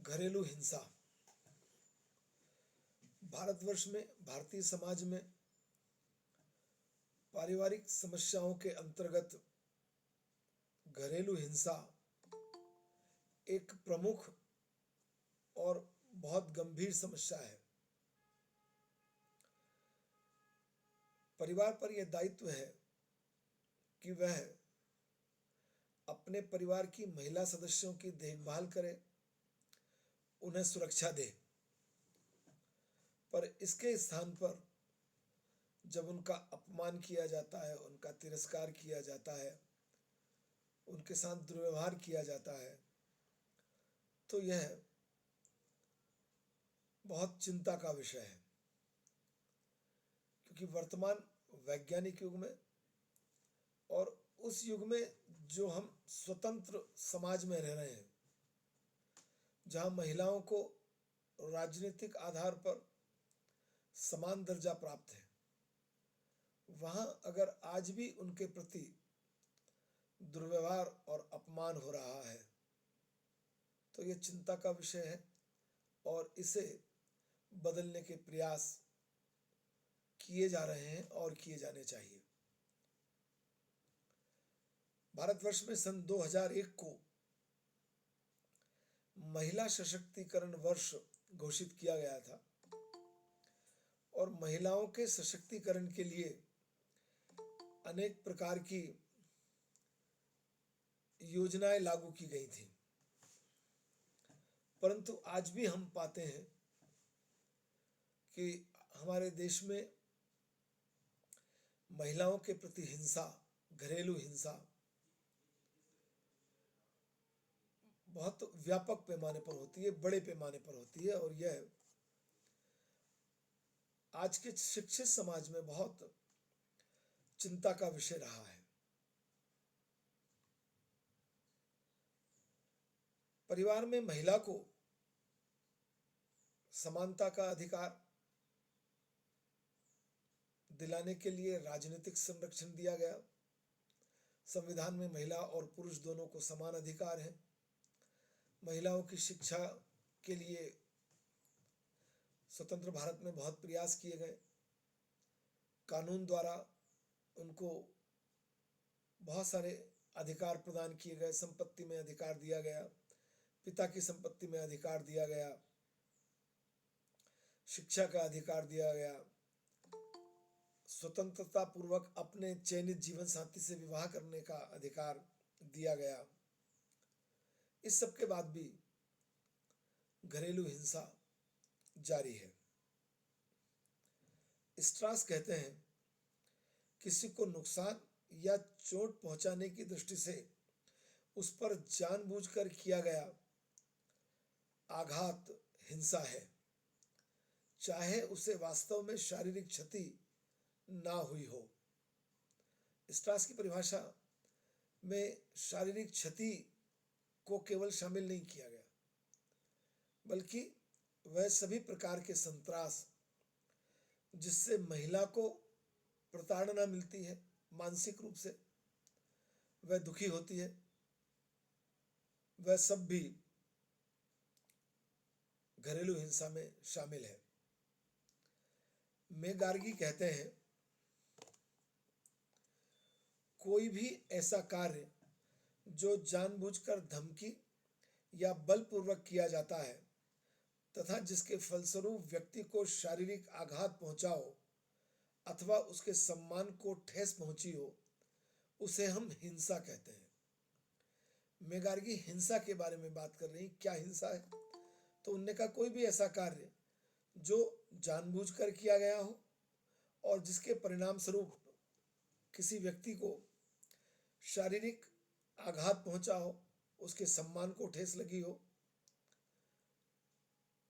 घरेलू हिंसा भारतवर्ष में, भारतीय समाज में पारिवारिक समस्याओं के अंतर्गत घरेलू हिंसा एक प्रमुख और बहुत गंभीर समस्या है। परिवार पर यह दायित्व है कि वह अपने परिवार की महिला सदस्यों की देखभाल करे, उन्हें सुरक्षा दे, पर इसके स्थान पर जब उनका अपमान किया जाता है, उनका तिरस्कार किया जाता है, उनके साथ दुर्व्यवहार किया जाता है, तो यह बहुत चिंता का विषय है। क्योंकि वर्तमान वैज्ञानिक युग में और उस युग में जो हम स्वतंत्र समाज में रह रहे हैं, जहां महिलाओं को राजनीतिक आधार पर समान दर्जा प्राप्त है, वहां अगर आज भी उनके प्रति दुर्व्यवहार और अपमान हो रहा है तो यह चिंता का विषय है और इसे बदलने के प्रयास किए जा रहे हैं और किए जाने चाहिए। भारतवर्ष में सन 2001 को महिला सशक्तिकरण वर्ष घोषित किया गया था और महिलाओं के सशक्तिकरण के लिए अनेक प्रकार की योजनाएं लागू की गई थी। परंतु आज भी हम पाते हैं कि हमारे देश में महिलाओं के प्रति हिंसा, घरेलू हिंसा बहुत व्यापक पैमाने पर होती है, बड़े पैमाने पर होती है और यह आज के शिक्षित समाज में बहुत चिंता का विषय रहा है। परिवार में महिला को समानता का अधिकार दिलाने के लिए राजनीतिक संरक्षण दिया गया। संविधान में महिला और पुरुष दोनों को समान अधिकार है। महिलाओं की शिक्षा के लिए स्वतंत्र भारत में बहुत प्रयास किए गए। कानून द्वारा उनको बहुत सारे अधिकार प्रदान किए गए। संपत्ति में अधिकार दिया गया, पिता की संपत्ति में अधिकार दिया गया, शिक्षा का अधिकार दिया गया, स्वतंत्रता पूर्वक अपने चयनित जीवन साथी से विवाह करने का अधिकार दिया गया। इस सब के बाद भी घरेलू हिंसा जारी है। स्ट्रास कहते हैं, किसी को नुकसान या चोट पहुंचाने की दृष्टि से उस पर जानबूझकर किया गया आघात हिंसा है, चाहे उसे वास्तव में शारीरिक क्षति ना हुई हो। स्ट्रास की परिभाषा में शारीरिक क्षति को केवल शामिल नहीं किया गया, बल्कि वह सभी प्रकार के संत्रास जिससे महिला को प्रताड़ना मिलती है, मानसिक रूप से वह दुखी होती है, वह सब भी घरेलू हिंसा में शामिल है। मेगार्गी कहते हैं, कोई भी ऐसा कार्य जो जानबूझकर धमकी या बलपूर्वक किया जाता है तथा जिसके फलस्वरूप व्यक्ति को शारीरिक आघात पहुंचा हो अथवा उसके सम्मान को ठेस पहुंची हो, उसे हम हिंसा कहते हैं। मेगार्गी हिंसा के बारे में बात कर रही, क्या हिंसा है? तो उनने कहा, कोई भी ऐसा कार्य जो जानबूझकर किया गया हो और जिसके परिणाम स्वरूप किसी व्यक्ति को शारीरिक आघात पहुंचा हो, उसके सम्मान को ठेस लगी हो,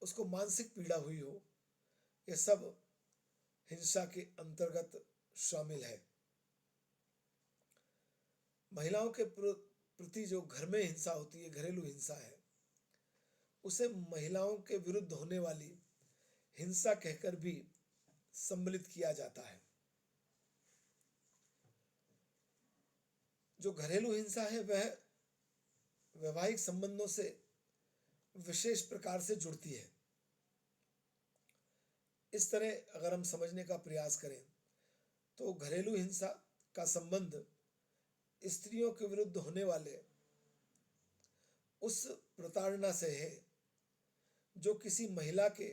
उसको मानसिक पीड़ा हुई हो, यह सब हिंसा के अंतर्गत शामिल है। महिलाओं के प्रति जो घर में हिंसा होती है, घरेलू हिंसा है, उसे महिलाओं के विरुद्ध होने वाली हिंसा कहकर भी सम्मिलित किया जाता है। जो घरेलू हिंसा है वह वैवाहिक संबंधों से विशेष प्रकार से जुड़ती है। इस तरह अगर हम समझने का प्रयास करें तो घरेलू हिंसा का संबंध स्त्रियों के विरुद्ध होने वाले उस प्रताड़ना से है जो किसी महिला के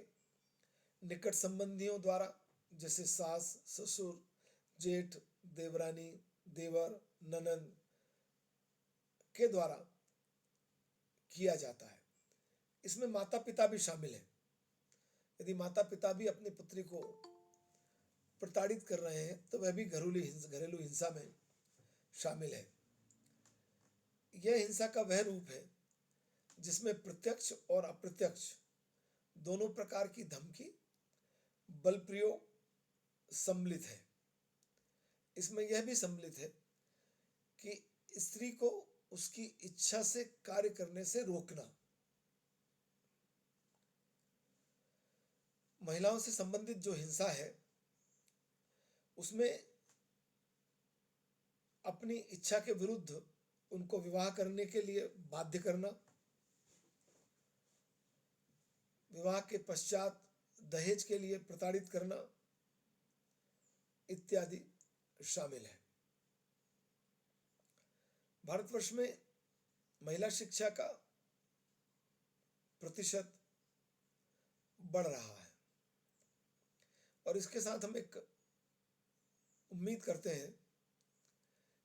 निकट संबंधियों द्वारा, जैसे सास, ससुर, जेठ, देवरानी, देवर, ननद के द्वारा किया जाता है। इसमें माता पिता भी शामिल है। यदि माता पिता भी अपनी पुत्री को प्रताड़ित कर रहे हैं तो वह भी घरेलू हिंसा में शामिल है। यह हिंसा का वह रूप है जिसमें प्रत्यक्ष और अप्रत्यक्ष दोनों प्रकार की धमकी, बल प्रयोग सम्मिलित है। इसमें यह भी सम्मिलित है कि स्त्री को उसकी इच्छा से कार्य करने से रोकना। महिलाओं से संबंधित जो हिंसा है उसमें अपनी इच्छा के विरुद्ध उनको विवाह करने के लिए बाध्य करना, विवाह के पश्चात दहेज के लिए प्रताड़ित करना इत्यादि शामिल है। भारतवर्ष में महिला शिक्षा का प्रतिशत बढ़ रहा है और इसके साथ हम एक उम्मीद करते हैं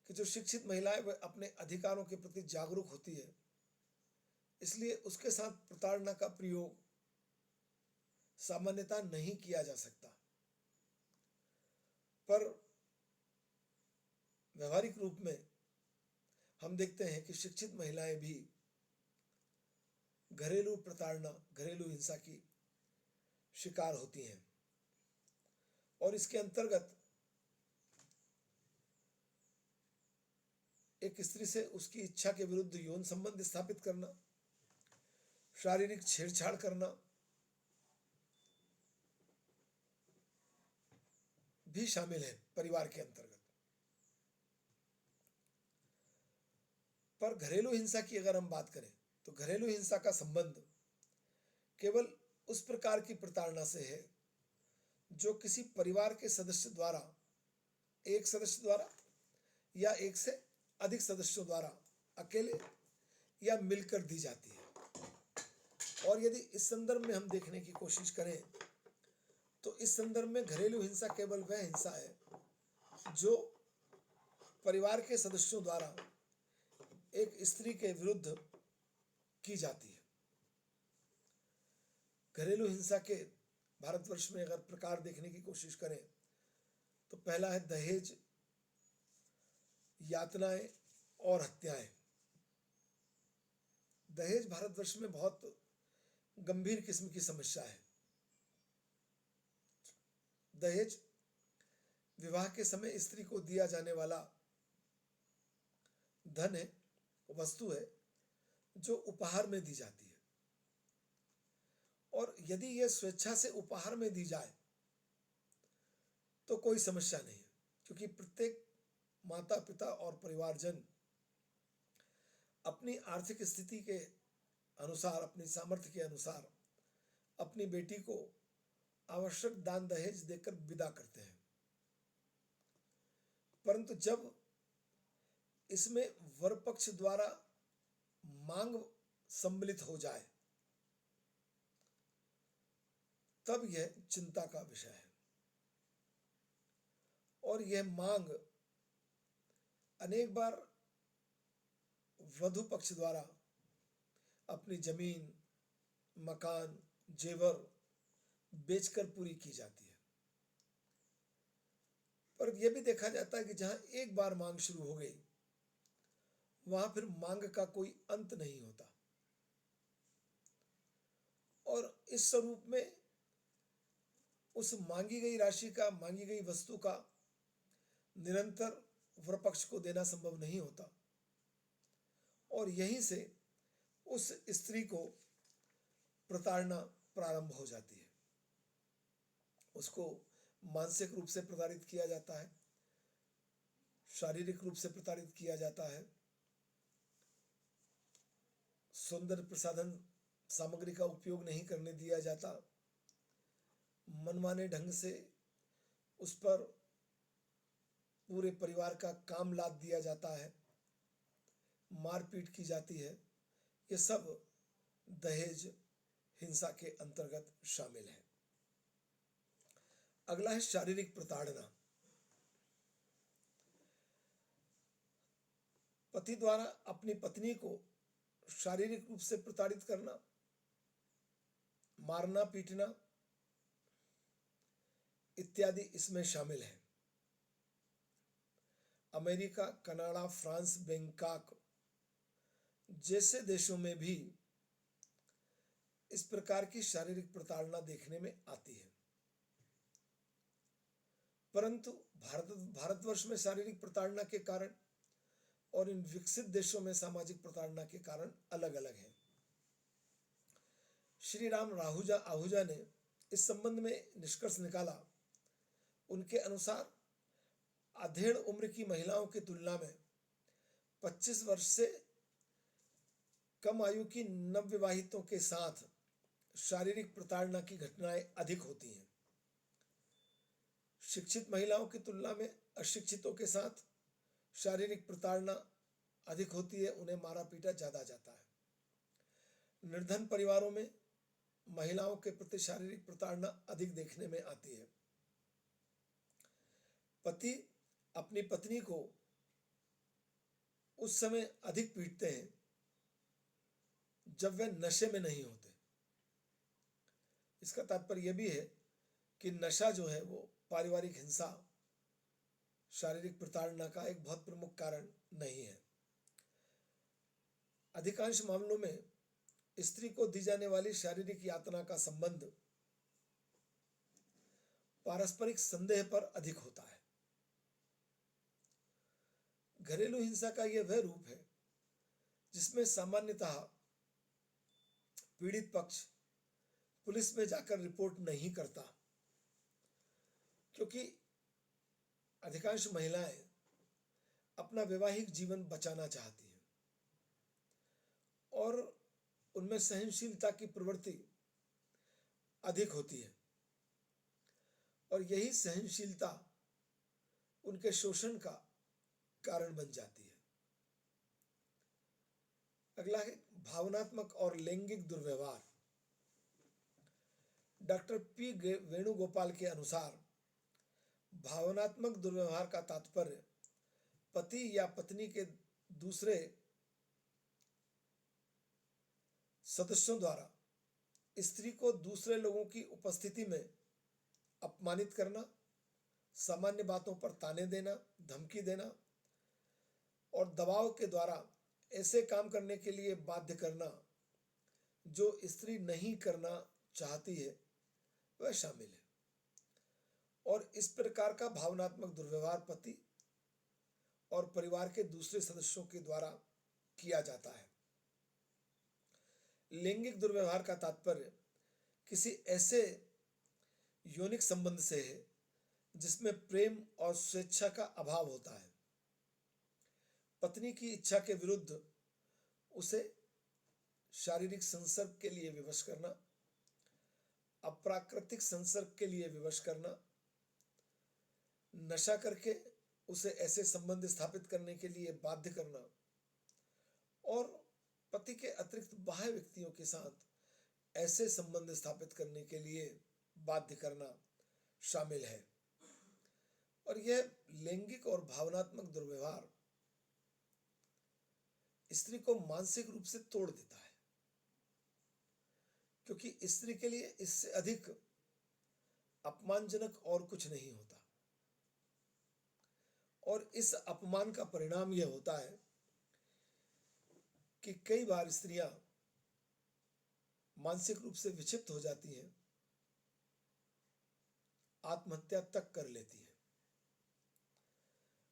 कि जो शिक्षित महिलाएं वह अपने अधिकारों के प्रति जागरूक होती है, इसलिए उसके साथ प्रताड़ना का प्रयोग सामान्यतः नहीं किया जा सकता। पर व्यवहारिक रूप में हम देखते हैं कि शिक्षित महिलाएं भी घरेलू प्रताड़ना, घरेलू हिंसा की शिकार होती हैं और इसके अंतर्गत एक स्त्री से उसकी इच्छा के विरुद्ध यौन संबंध स्थापित करना, शारीरिक छेड़छाड़ करना भी शामिल है परिवार के अंतर्गत। पर घरेलू हिंसा की अगर हम बात करें तो घरेलू हिंसा का संबंध केवल उस प्रकार की प्रताड़ना से है जो किसी परिवार के सदस्य द्वारा, एक सदस्य द्वारा या एक से अधिक सदस्यों द्वारा अकेले या मिलकर दी जाती है। और यदि इस संदर्भ में हम देखने की कोशिश करें तो इस संदर्भ में घरेलू हिंसा केवल वह हिंसा है जो परिवार के सदस्यों द्वारा एक स्त्री के विरुद्ध की जाती है। घरेलू हिंसा के भारतवर्ष में अगर प्रकार देखने की कोशिश करें तो पहला है दहेज, यातनाएं और हत्याएं। दहेज भारतवर्ष में बहुत गंभीर किस्म की समस्या है। दहेज विवाह के समय स्त्री को दिया जाने वाला धन है, वस्तु है जो उपहार में दी जाती है और यदि यह स्वेच्छा से उपहार में दी जाए तो कोई समस्या नहीं है, क्योंकि प्रत्येक माता पिता और परिवारजन अपनी आर्थिक स्थिति के अनुसार, अपनी सामर्थ्य के अनुसार अपनी बेटी को आवश्यक दान दहेज देकर विदा करते हैं। परंतु जब इसमें वर पक्ष द्वारा मांग सम्मिलित हो जाए तब यह चिंता का विषय है और यह मांग अनेक बार वधु पक्ष द्वारा अपनी जमीन, मकान, जेवर बेचकर पूरी की जाती है। पर यह भी देखा जाता है कि जहां एक बार मांग शुरू हो गई वहां फिर मांग का कोई अंत नहीं होता और इस स्वरूप में उस मांगी गई राशि का, मांगी गई वस्तु का निरंतर वर पक्ष को देना संभव नहीं होता और यहीं से उस स्त्री को प्रताड़ना प्रारंभ हो जाती है। उसको मानसिक रूप से प्रताड़ित किया जाता है, शारीरिक रूप से प्रताड़ित किया जाता है, सौंदर्य प्रसाधन सामग्री का उपयोग नहीं करने दिया जाता, मनमाने ढंग से उस पर पूरे परिवार का काम लाद दिया जाता है, मारपीट की जाती है। ये सब दहेज हिंसा के अंतर्गत शामिल है। अगला है शारीरिक प्रताड़ना। पति द्वारा अपनी पत्नी को शारीरिक रूप से प्रताड़ित करना, मारना, पीटना इत्यादि इसमें शामिल है। अमेरिका, कनाडा, फ्रांस, बैंकॉक जैसे देशों में भी इस प्रकार की शारीरिक प्रताड़ना देखने में आती है। परंतु भारतवर्ष में शारीरिक प्रताड़ना के कारण और इन विकसित देशों में सामाजिक प्रताड़ना के कारण अलग अलग है। श्री राम आहूजा ने इस संबंध में निष्कर्ष निकाला। उनके अनुसार अधेड़ उम्र की महिलाओं की तुलना में 25 वर्ष से कम आयु की नवविवाहितों के साथ शारीरिक प्रताड़ना की घटनाएं अधिक होती हैं। शिक्षित महिलाओं की तुलना में अशिक्षितों के साथ शारीरिक प्रताड़ना अधिक होती है, उन्हें मारा पीटा ज्यादा जाता है। निर्धन परिवारों में महिलाओं के प्रति शारीरिक प्रताड़ना अधिक देखने में आती है। पति अपनी पत्नी को उस समय अधिक पीटते हैं जब वे नशे में नहीं होते। इसका तात्पर्य यह भी है कि नशा जो है वो पारिवारिक हिंसा, शारीरिक प्रताड़ना का एक बहुत प्रमुख कारण नहीं है। अधिकांश मामलों में स्त्री को दी जाने वाली शारीरिक यातना का संबंध पारस्परिक संदेह पर अधिक होता है। घरेलू हिंसा का यह वह रूप है जिसमें सामान्यतः पीड़ित पक्ष पुलिस में जाकर रिपोर्ट नहीं करता, क्योंकि अधिकांश महिलाएं अपना वैवाहिक जीवन बचाना चाहती हैं और उनमें सहनशीलता की प्रवृत्ति अधिक होती है और यही सहनशीलता उनके शोषण का कारण बन जाती है। अगला है भावनात्मक और लैंगिक दुर्व्यवहार। डॉक्टर पी वेणुगोपाल के अनुसार भावनात्मक दुर्व्यवहार का तात्पर्य पति या पत्नी के दूसरे सदस्यों द्वारा स्त्री को दूसरे लोगों की उपस्थिति में अपमानित करना, सामान्य बातों पर ताने देना, धमकी देना और दबाव के द्वारा ऐसे काम करने के लिए बाध्य करना जो स्त्री नहीं करना चाहती है वह शामिल है। और इस प्रकार का भावनात्मक दुर्व्यवहार पति और परिवार के दूसरे सदस्यों के द्वारा किया जाता है। लैंगिक दुर्व्यवहार का तात्पर्य किसी ऐसे यौनिक संबंध से है जिसमें प्रेम और स्वेच्छा का अभाव होता है। पत्नी की इच्छा के विरुद्ध उसे शारीरिक संसर्ग के लिए विवश करना, अप्राकृतिक संसर्ग के लिए विवश करना, नशा करके उसे ऐसे संबंध स्थापित करने के लिए बाध्य करना और पति के अतिरिक्त बाह्य व्यक्तियों के साथ ऐसे संबंध स्थापित करने के लिए बाध्य करना शामिल है। और यह लैंगिक और भावनात्मक दुर्व्यवहार स्त्री को मानसिक रूप से तोड़ देता है, क्योंकि स्त्री के लिए इससे अधिक अपमानजनक और कुछ नहीं होता। और इस अपमान का परिणाम यह होता है कि कई बार स्त्रियां मानसिक रूप से विक्षिप्त हो जाती हैं, आत्महत्या तक कर लेती हैं।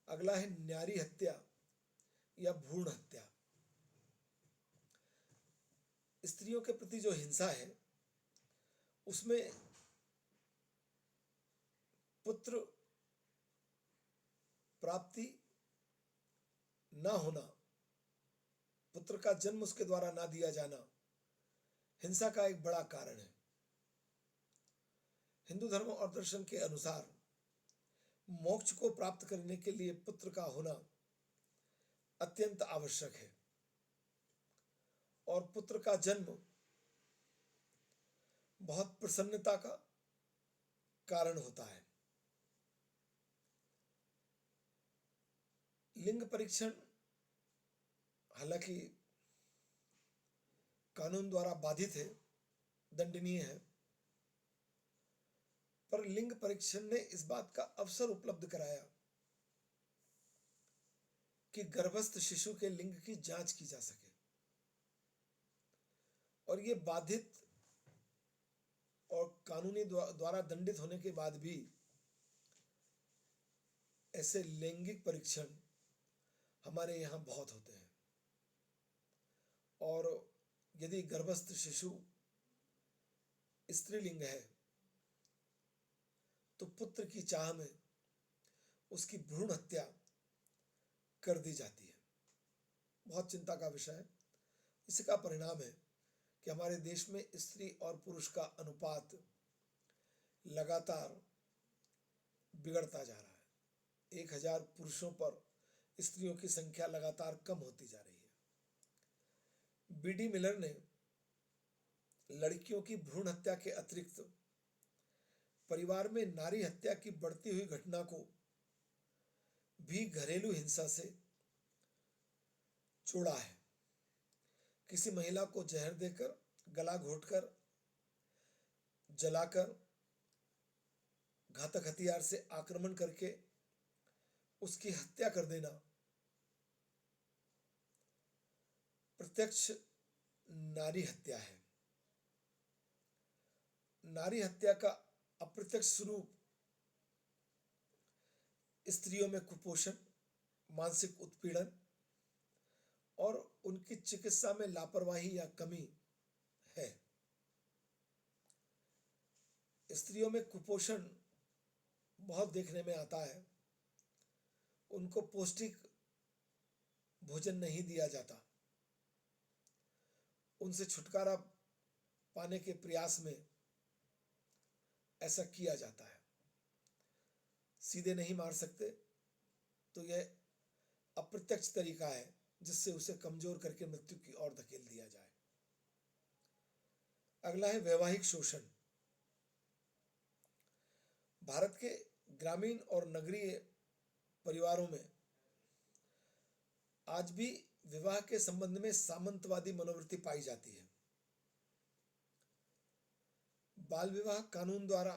अगला है नारी हत्या या भ्रूण हत्या। स्त्रियों के प्रति जो हिंसा है उसमें पुत्र प्राप्ति ना होना, पुत्र का जन्म उसके द्वारा ना दिया जाना, हिंसा का एक बड़ा कारण है। हिंदू धर्म और दर्शन के अनुसार मोक्ष को प्राप्त करने के लिए पुत्र का होना अत्यंत आवश्यक है और पुत्र का जन्म बहुत प्रसन्नता का कारण होता है। लिंग परीक्षण हालांकि कानून द्वारा बाधित है, दंडनीय है, पर लिंग परीक्षण ने इस बात का अवसर उपलब्ध कराया कि गर्भस्थ शिशु के लिंग की जांच की जा सके और ये बाधित और कानूनी द्वारा दंडित होने के बाद भी ऐसे लैंगिक परीक्षण हमारे यहाँ बहुत होते हैं और यदि गर्भस्थ शिशु स्त्रीलिंग है तो पुत्र की चाह में उसकी भ्रूण हत्या कर दी जाती है। बहुत चिंता का विषय है। इसका परिणाम है कि हमारे देश में स्त्री और पुरुष का अनुपात लगातार बिगड़ता जा रहा है। 1000 पुरुषों पर स्त्रियों की संख्या लगातार कम होती जा रही है। बीडी मिलर ने लड़कियों की भ्रूण हत्या के अतिरिक्त परिवार में नारी हत्या की बढ़ती हुई घटना को भी घरेलू हिंसा से जोड़ा है। किसी महिला को जहर देकर, गला घोंटकर, जलाकर, घातक हथियार से आक्रमण करके उसकी हत्या कर देना प्रत्यक्ष नारी हत्या है। नारी हत्या का अप्रत्यक्ष स्वरूप स्त्रियों में कुपोषण, मानसिक उत्पीड़न और उनकी चिकित्सा में लापरवाही या कमी है। स्त्रियों में कुपोषण बहुत देखने में आता है। उनको पौष्टिक भोजन नहीं दिया जाता। उनसे छुटकारा पाने के प्रयास में ऐसा किया जाता है। सीधे नहीं मार सकते तो यह अप्रत्यक्ष तरीका है जिससे उसे कमजोर करके मृत्यु की ओर धकेल दिया जाए। अगला है वैवाहिक शोषण। भारत के ग्रामीण और नगरीय परिवारों में आज भी विवाह के संबंध में सामंतवादी मनोवृत्ति पाई जाती है। बाल विवाह कानून द्वारा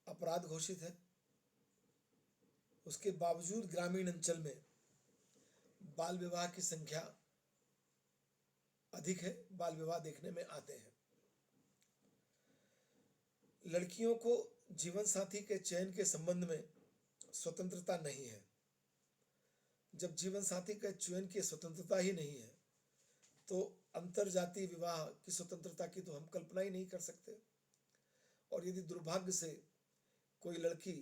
अपराध घोषित है। उसके बावजूद ग्रामीण अंचल में बाल विवाह की संख्या अधिक है। बाल विवाह देखने में आते हैं। लड़कियों को जीवन साथी के चयन के संबंध में स्वतंत्रता नहीं है। जब जीवन साथी के चयन की स्वतंत्रता ही नहीं है तो अंतरजातीय विवाह की स्वतंत्रता की तो हम कल्पना ही नहीं कर सकते। और यदि दुर्भाग्य से कोई लड़की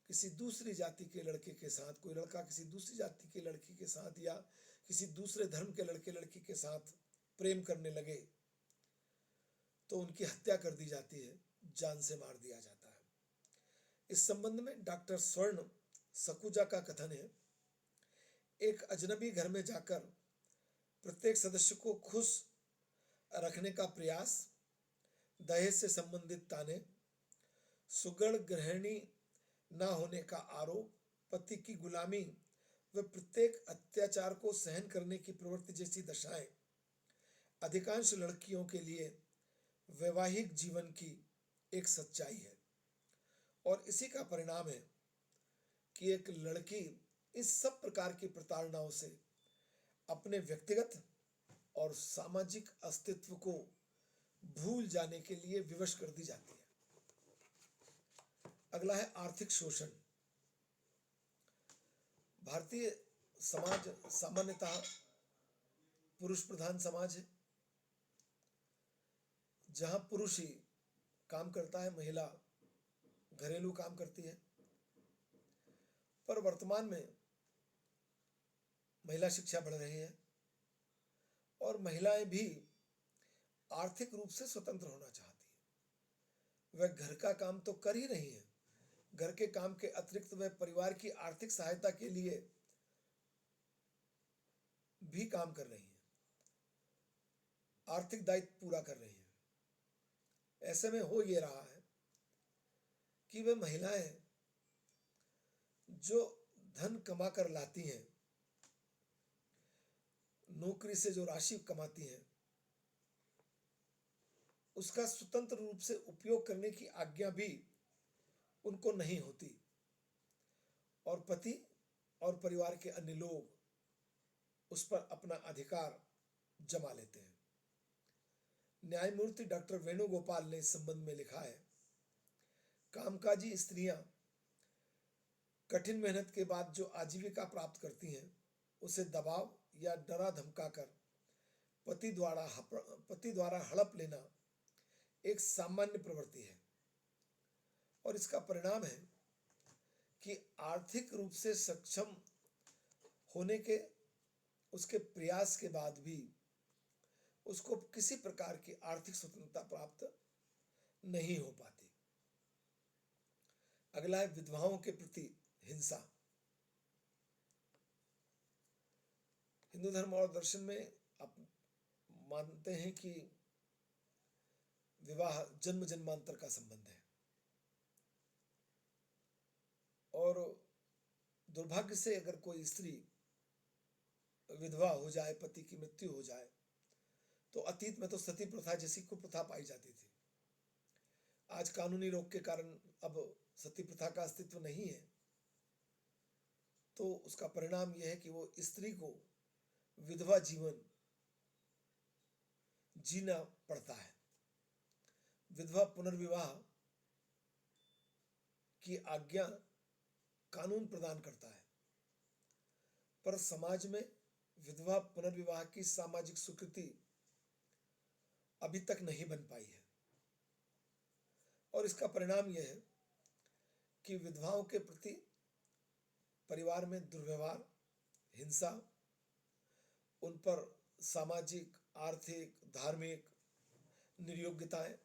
किसी दूसरी जाति के लड़के के साथ, कोई लड़का किसी दूसरी जाति के लड़की के साथ या किसी दूसरे धर्म के लड़के लड़की के साथ प्रेम करने लगे तो उनकी हत्या कर दी जाती है, जान से मार दिया जाता है। इस संबंध में डॉक्टर स्वर्ण सकुजा का कथन है, एक अजनबी घर में जाकर प्रत्येक सदस्य को खुश रखने का प्रयास, दहेज से संबंधित ताने, सुगढ़ गृहिणी न होने का आरोप, पति की गुलामी व प्रत्येक अत्याचार को सहन करने की प्रवृत्ति जैसी दशाएं अधिकांश लड़कियों के लिए वैवाहिक जीवन की एक सच्चाई है। और इसी का परिणाम है कि एक लड़की इस सब प्रकार की प्रताड़नाओं से अपने व्यक्तिगत और सामाजिक अस्तित्व को भूल जाने के लिए विवश कर दी जाती है। अगला है आर्थिक शोषण। भारतीय समाज सामान्यतः पुरुष प्रधान समाज है, जहां पुरुष ही काम करता है, महिला घरेलू काम करती है। पर वर्तमान में महिला शिक्षा बढ़ रही है और महिलाएं भी आर्थिक रूप से स्वतंत्र होना चाहती है। वह घर का काम तो कर ही रही है, घर के काम के अतिरिक्त वह परिवार की आर्थिक सहायता के लिए भी काम कर रही है, आर्थिक दायित्व पूरा कर रही है। ऐसे में हो ये रहा है कि वे महिलाएं जो धन कमा कर लाती हैं, नौकरी से जो राशि कमाती हैं, उसका स्वतंत्र रूप से उपयोग करने की आज्ञा भी उनको नहीं होती और पति और परिवार के अन्य लोग उस पर अपना अधिकार जमा लेते हैं। न्यायमूर्ति डॉक्टर वेणुगोपाल ने इस संबंध में लिखा है, कामकाजी स्त्रियां कठिन मेहनत के बाद जो आजीविका प्राप्त करती हैं, उसे दबाव या डरा धमकाकर पति द्वारा हड़प लेना एक सामान्य प्रवृत्ति है और इसका परिणाम है कि आर्थिक रूप से सक्षम होने के उसके प्रयास के बाद भी उसको किसी प्रकार की आर्थिक स्वतंत्रता प्राप्त नहीं हो पाती। अगला है विधवाओं के प्रति हिंसा। हिंदू धर्म और दर्शन में आप मानते हैं कि विवाह जन्म जन्मांतर का संबंध है और दुर्भाग्य से अगर कोई स्त्री विधवा हो जाए, पति की मृत्यु हो जाए, तो अतीत में तो सती प्रथा जैसी कुप्रथा पाई जाती थी। आज कानूनी रोक के कारण अब सती प्रथा का अस्तित्व नहीं है, तो उसका परिणाम यह है कि वो स्त्री को विधवा जीवन जीना पड़ता है। विधवा पुनर्विवाह की आज्ञा कानून प्रदान करता है, पर समाज में विधवा पुनर्विवाह की सामाजिक स्वीकृति अभी तक नहीं बन पाई है और इसका परिणाम यह है कि विधवाओं के प्रति परिवार में दुर्व्यवहार, हिंसा, उन पर सामाजिक, आर्थिक, धार्मिक निर्योग्यताएं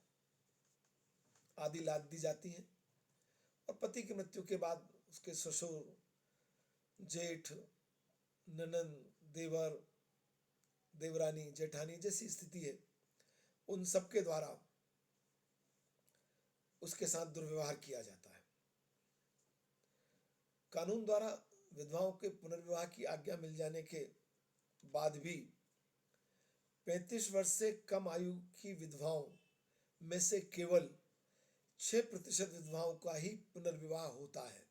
आदि लाद दी जाती हैं और पति की मृत्यु के बाद उसके ससुर, जेठ, ननंद, देवर, देवरानी, जेठानी जैसी स्थिति है, उन सबके द्वारा उसके साथ दुर्व्यवहार किया जाता है। कानून द्वारा विधवाओं के पुनर्विवाह की आज्ञा मिल जाने के बाद भी 35 वर्ष से कम आयु की विधवाओं में से केवल 6% विधवाओं का ही पुनर्विवाह होता है।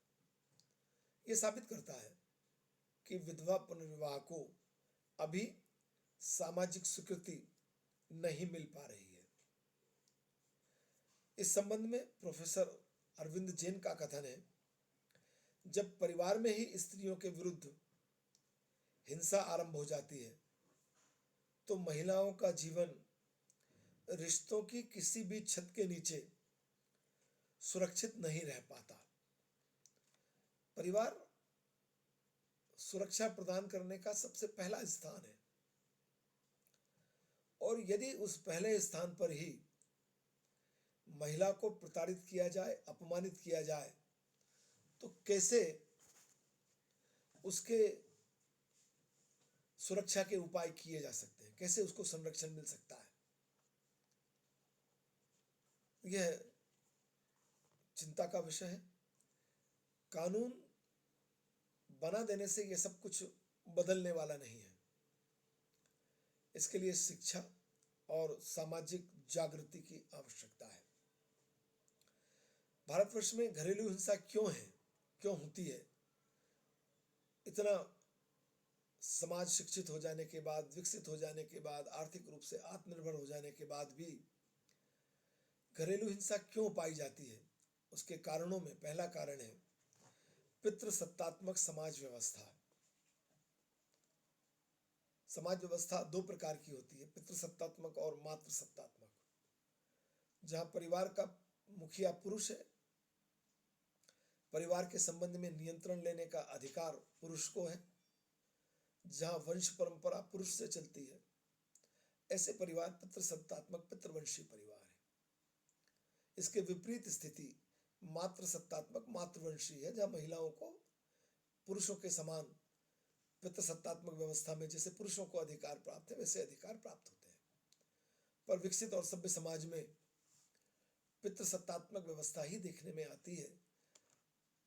यह साबित करता है कि विधवा पुनर्विवाह को अभी सामाजिक स्वीकृति नहीं मिल पा रही है। इस संबंध में प्रोफेसर अरविंद जैन का कथन है, जब परिवार में ही स्त्रियों के विरुद्ध हिंसा आरंभ हो जाती है तो महिलाओं का जीवन रिश्तों की किसी भी छत के नीचे सुरक्षित नहीं रह पाता। परिवार सुरक्षा प्रदान करने का सबसे पहला स्थान है और यदि उस पहले स्थान पर ही महिला को प्रताड़ित किया जाए, अपमानित किया जाए, तो कैसे उसके सुरक्षा के उपाय किए जा सकते हैं, कैसे उसको संरक्षण मिल सकता है। यह चिंता का विषय है। कानून बना देने से यह सब कुछ बदलने वाला नहीं है। इसके लिए शिक्षा और सामाजिक जागृति की आवश्यकता है। भारतवर्ष में घरेलू हिंसा क्यों है, क्यों होती है? इतना समाज शिक्षित हो जाने के बाद, विकसित हो जाने के बाद, आर्थिक रूप से आत्मनिर्भर हो जाने के बाद भी घरेलू हिंसा क्यों पाई जाती है? उसके कारणों में पहला कारण है पितृसत्तात्मक समाज व्यवस्था। समाज व्यवस्था दो प्रकार की होती है, पितृसत्तात्मक और मातृसत्तात्मक। जहां परिवार का मुखिया पुरुष है, परिवार के संबंध में नियंत्रण लेने का अधिकार पुरुष को है, जहां वंश परंपरा पुरुष से चलती है, ऐसे परिवार पितृसत्तात्मक पितृवंशी परिवार है। इसके विपरीत स्थिति मातृसत्तात्मक मातृवंशी है, जहां महिलाओं को पुरुषों के समान पितृसत्तात्मक व्यवस्था में जैसे पुरुषों को अधिकार प्राप्त है वैसे अधिकार प्राप्त होते हैं। पर विकसित और सभ्य समाज में पितृसत्तात्मक व्यवस्था ही देखने में आती है।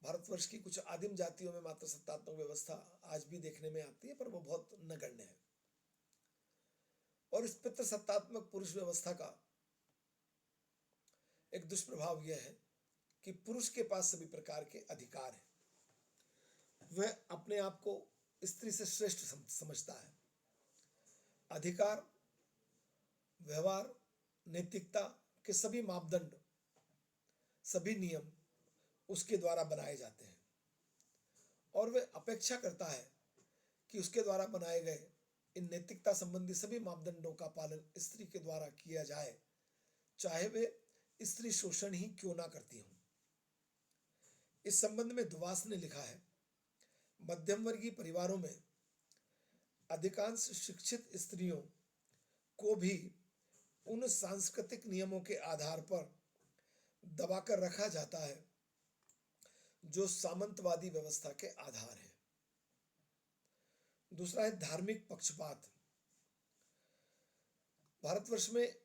भारतवर्ष की कुछ आदिम जातियों में मातृसत्तात्मक व्यवस्था आज भी देखने में आती है, पर वो बहुत नगण्य है। और इस पितृसत्तात्मक पुरुष व्यवस्था का एक दुष्प्रभाव यह है कि पुरुष के पास सभी प्रकार के अधिकार हैं। वह अपने आप को स्त्री से श्रेष्ठ समझता है। अधिकार, व्यवहार, नैतिकता के सभी मापदंड, सभी नियम उसके द्वारा बनाए जाते हैं और वह अपेक्षा करता है कि उसके द्वारा बनाए गए इन नैतिकता संबंधी सभी मापदंडों का पालन स्त्री के द्वारा किया जाए, चाहे वे स्त्री शोषण ही क्यों ना करती हों। इस संबंध में दुवास ने लिखा है, मध्यम वर्गीय परिवारों में अधिकांश शिक्षित स्त्रियों को भी उन सांस्कृतिक नियमों के आधार पर दबाकर रखा जाता है जो सामंतवादी व्यवस्था के आधार है। दूसरा है धार्मिक पक्षपात। भारतवर्ष में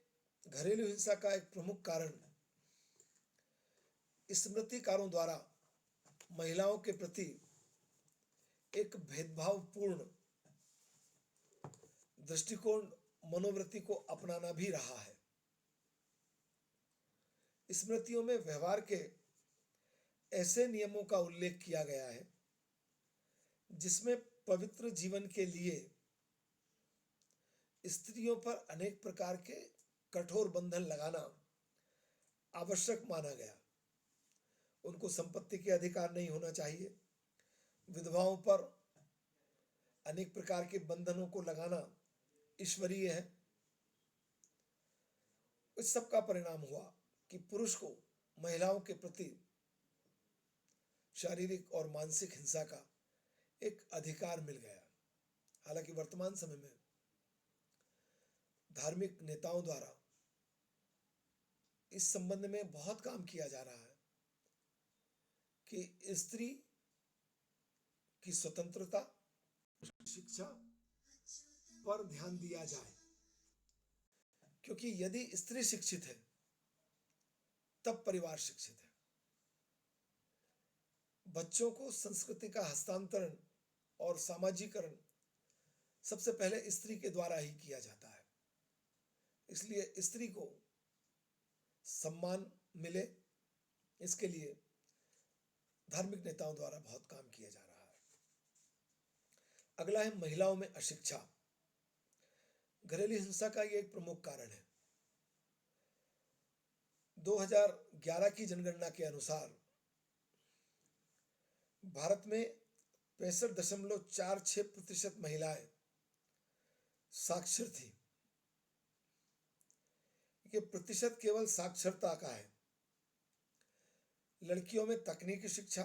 घरेलू हिंसा का एक प्रमुख कारण स्मृतिकारों द्वारा महिलाओं के प्रति एक भेदभावपूर्ण दृष्टिकोण, मनोवृत्ति को अपनाना भी रहा है। स्मृतियों में व्यवहार के ऐसे नियमों का उल्लेख किया गया है जिसमें पवित्र जीवन के लिए स्त्रियों पर अनेक प्रकार के कठोर बंधन लगाना आवश्यक माना गया। उनको संपत्ति के अधिकार नहीं होना चाहिए, विधवाओं पर अनेक प्रकार के बंधनों को लगाना ईश्वरीय है। इस सब का परिणाम हुआ कि पुरुष को महिलाओं के प्रति शारीरिक और मानसिक हिंसा का एक अधिकार मिल गया। हालांकि वर्तमान समय में धार्मिक नेताओं द्वारा इस संबंध में बहुत काम किया जा रहा है कि स्त्री की स्वतंत्रता, शिक्षा पर ध्यान दिया जाए, क्योंकि यदि स्त्री शिक्षित है तब परिवार शिक्षित है। बच्चों को संस्कृति का हस्तांतरण और सामाजिकरण सबसे पहले स्त्री के द्वारा ही किया जाता है। इसलिए स्त्री को सम्मान मिले, इसके लिए धार्मिक नेताओं द्वारा बहुत काम किया जा रहा है। अगला है महिलाओं में अशिक्षा। घरेलू हिंसा का यह एक प्रमुख कारण है। 2011 की जनगणना के अनुसार भारत में 65.46% महिलाएं साक्षर थी। ये प्रतिशत केवल साक्षरता का है। लड़कियों में तकनीकी शिक्षा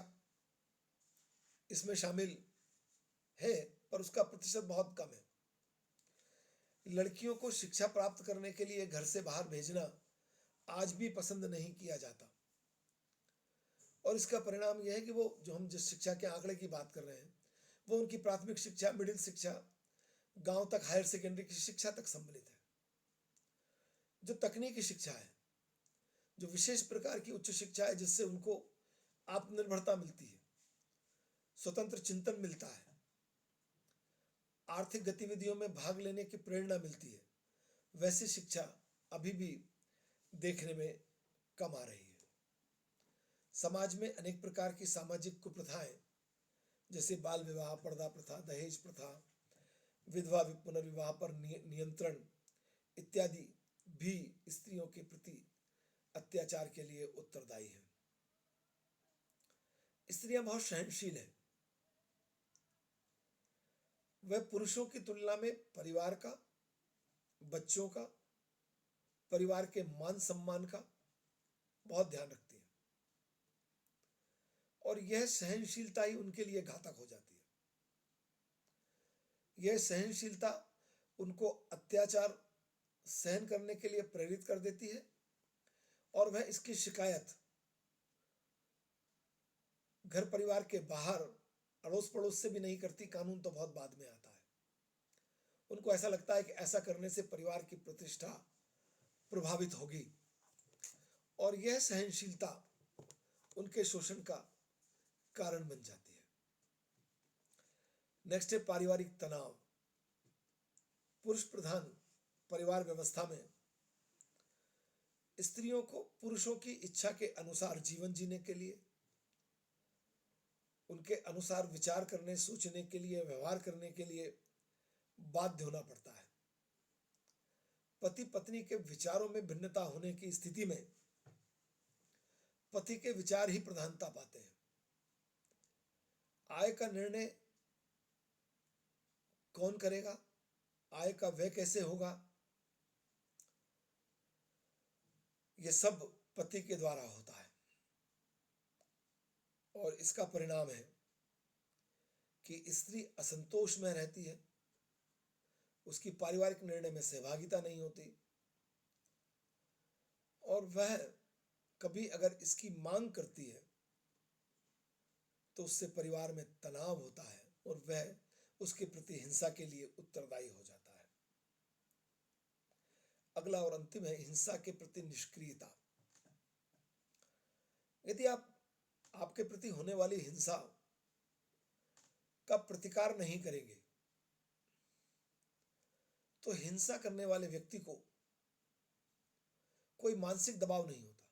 इसमें शामिल है, पर उसका प्रतिशत बहुत कम है। लड़कियों को शिक्षा प्राप्त करने के लिए घर से बाहर भेजना आज भी पसंद नहीं किया जाता और इसका परिणाम यह है कि वो जो हम जिस शिक्षा के आंकड़े की बात कर रहे हैं वो उनकी प्राथमिक शिक्षा, मिडिल शिक्षा, गांव तक हायर सेकेंडरी की शिक्षा तक सम्मिलित है। जो तकनीकी शिक्षा है, जो विशेष प्रकार की उच्च शिक्षा है जिससे उनको आत्मनिर्भरता मिलती है, स्वतंत्र चिंतन मिलता है, आर्थिक गतिविधियों में भाग लेने की प्रेरणा मिलती है, वैसी शिक्षा अभी भी देखने में कम आ रही है। समाज में अनेक प्रकार की सामाजिक कुप्रथाएं जैसे बाल विवाह, पर्दा प्रथा, दहेज प्रथा, विधवा पुनर्विवाह पर नियंत्रण इत्यादि भी स्त्रियों के प्रति अत्याचार के लिए उत्तरदायी है। स्त्रियां बहुत सहनशील हैं। वह पुरुषों की तुलना में परिवार का, बच्चों का, परिवार के मान सम्मान का बहुत ध्यान रखती है और यह सहनशीलता ही उनके लिए घातक हो जाती है। यह सहनशीलता उनको अत्याचार सहन करने के लिए प्रेरित कर देती है और वह इसकी शिकायत घर परिवार के बाहर अड़ोस पड़ोस से भी नहीं करती। कानून तो बहुत बाद में आता है। उनको ऐसा लगता है कि ऐसा करने से परिवार की प्रतिष्ठा प्रभावित होगी और यह सहनशीलता उनके शोषण का कारण बन जाती है। नेक्स्ट है पारिवारिक तनाव। पुरुष प्रधान परिवार व्यवस्था में स्त्रियों को पुरुषों की इच्छा के अनुसार जीवन जीने के लिए, उनके अनुसार विचार करने, सोचने के लिए, व्यवहार करने के लिए बाध्य होना पड़ता है। पति पत्नी के विचारों में भिन्नता होने की स्थिति में पति के विचार ही प्रधानता पाते हैं। आय का निर्णय कौन करेगा, आय का व्यय कैसे होगा, यह सब पति के द्वारा होता है और इसका परिणाम है कि स्त्री असंतोष में रहती है, उसकी पारिवारिक निर्णय में सहभागिता नहीं होती और वह कभी अगर इसकी मांग करती है तो उससे परिवार में तनाव होता है और वह उसके प्रति हिंसा के लिए उत्तरदायी हो जाता है। अगला और अंतिम है हिंसा के प्रति निष्क्रियता। यदि आप आपके प्रति होने वाली हिंसा का प्रतिकार नहीं करेंगे तो हिंसा करने वाले व्यक्ति को कोई मानसिक दबाव नहीं होता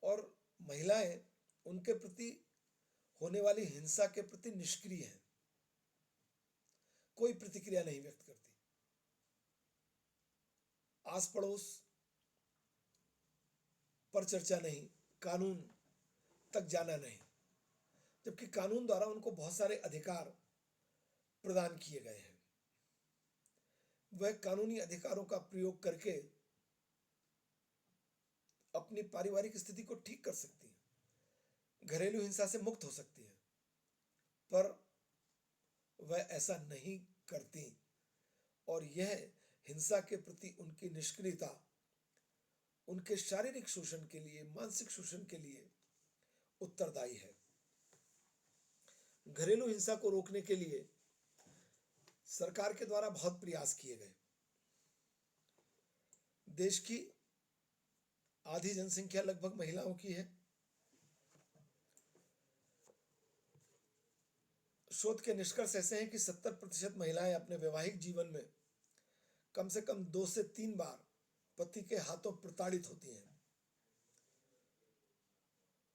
और महिलाएं उनके प्रति होने वाली हिंसा के प्रति निष्क्रिय हैं, कोई प्रतिक्रिया नहीं व्यक्त करती। आस पड़ोस पर चर्चा नहीं, कानून तक जाना नहीं, जबकि कानून द्वारा उनको बहुत सारे अधिकार प्रदान किए गए हैं। वह कानूनी अधिकारों का प्रयोग करके अपनी पारिवारिक स्थिति को ठीक कर सकती है, घरेलू हिंसा से मुक्त हो सकती है, पर वह ऐसा नहीं करती और यह हिंसा के प्रति उनकी निष्क्रियता उनके शारीरिक शोषण के लिए, मानसिक शोषण के लिए उत्तरदायी है। घरेलू हिंसा को रोकने के लिए सरकार के द्वारा बहुत प्रयास किए गए। देश की आधी जनसंख्या लगभग महिलाओं की है। शोध के निष्कर्ष ऐसे हैं कि 70% महिलाएं अपने वैवाहिक जीवन में कम से कम 2 से 3 बार पति के हाथों प्रताड़ित होती हैं।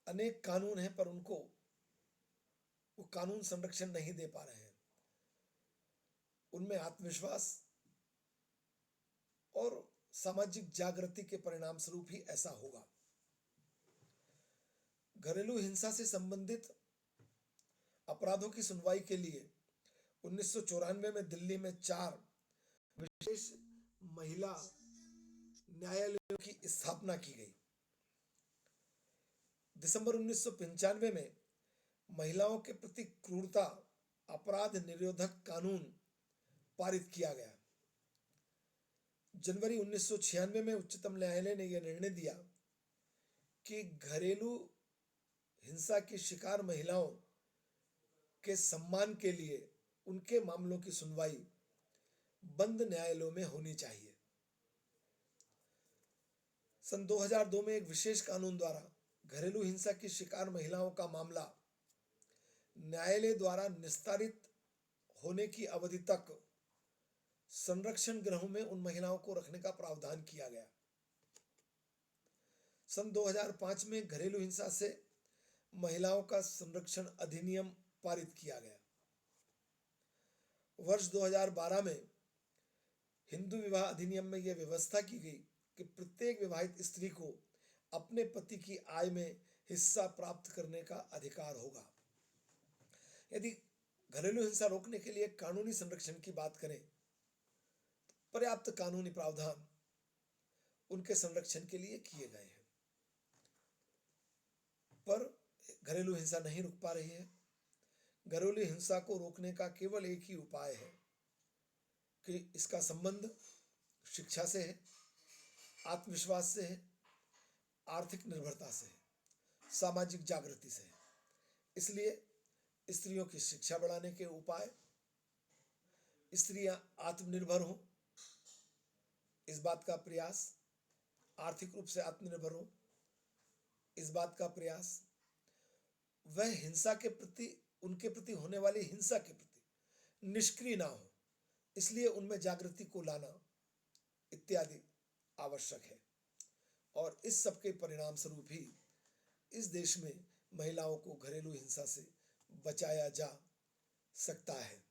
अनेक कानून हैं पर उनको वो कानून संरक्षण नहीं दे पा रहे हैं। उनमें आत्मविश्वास और सामाजिक जागृति के परिणाम स्वरूप ही ऐसा होगा। घरेलू हिंसा से संबंधित अपराधों की सुनवाई के लिए 1994 में दिल्ली में 4 विशेष महिला न्यायालयों की स्थापना की गई। दिसंबर 1995 में महिलाओं के प्रति क्रूरता अपराध निरोधक कानून पारित किया गया। जनवरी 1996 में उच्चतम न्यायालय ने यह निर्णय दिया कि घरेलू हिंसा की शिकार महिलाओं के सम्मान के लिए उनके मामलों की सुनवाई बंद न्यायालयों में होनी चाहिए। सन 2002 में एक विशेष कानून द्वारा घरेलू हिंसा की शिकार महिलाओं का मामला न्यायालय द्वारा निस्तारित होने की अवधि तक संरक्षण गृहों में उन महिलाओं को रखने का प्रावधान किया गया। सन 2005 में घरेलू हिंसा से महिलाओं का संरक्षण अधिनियम पारित किया गया। वर्ष 2012 में हिंदू विवाह अधिनियम में यह व्यवस्था की गई कि प्रत्येक विवाहित स्त्री को अपने पति की आय में हिस्सा प्राप्त करने का अधिकार होगा। यदि घरेलू हिंसा रोकने के लिए कानूनी संरक्षण की बात करें तो पर्याप्त कानूनी प्रावधान उनके संरक्षण के लिए किए गए हैं, पर घरेलू हिंसा नहीं रुक पा रही है। घरेलू हिंसा को रोकने का केवल एक ही उपाय है कि इसका संबंध शिक्षा से है, आत्मविश्वास से है, आर्थिक निर्भरता से है, सामाजिक जागृति से है। इसलिए स्त्रियों की शिक्षा बढ़ाने के उपाय, स्त्रियां आत्मनिर्भर हों, इस बात का प्रयास, आर्थिक रूप से आत्मनिर्भर हों, इस बात का प्रयास, वह हिंसा के प्रति, उनके प्रति होने वाली हिंसा के प्रति निष्क्रिय ना हो, इसलिए उनमें जागृति को लाना इत्यादि आवश्यक है। और इस सब के परिणाम स्वरूप ही इस देश में महिलाओं को घरेलू हिंसा से बचाया जा सकता है।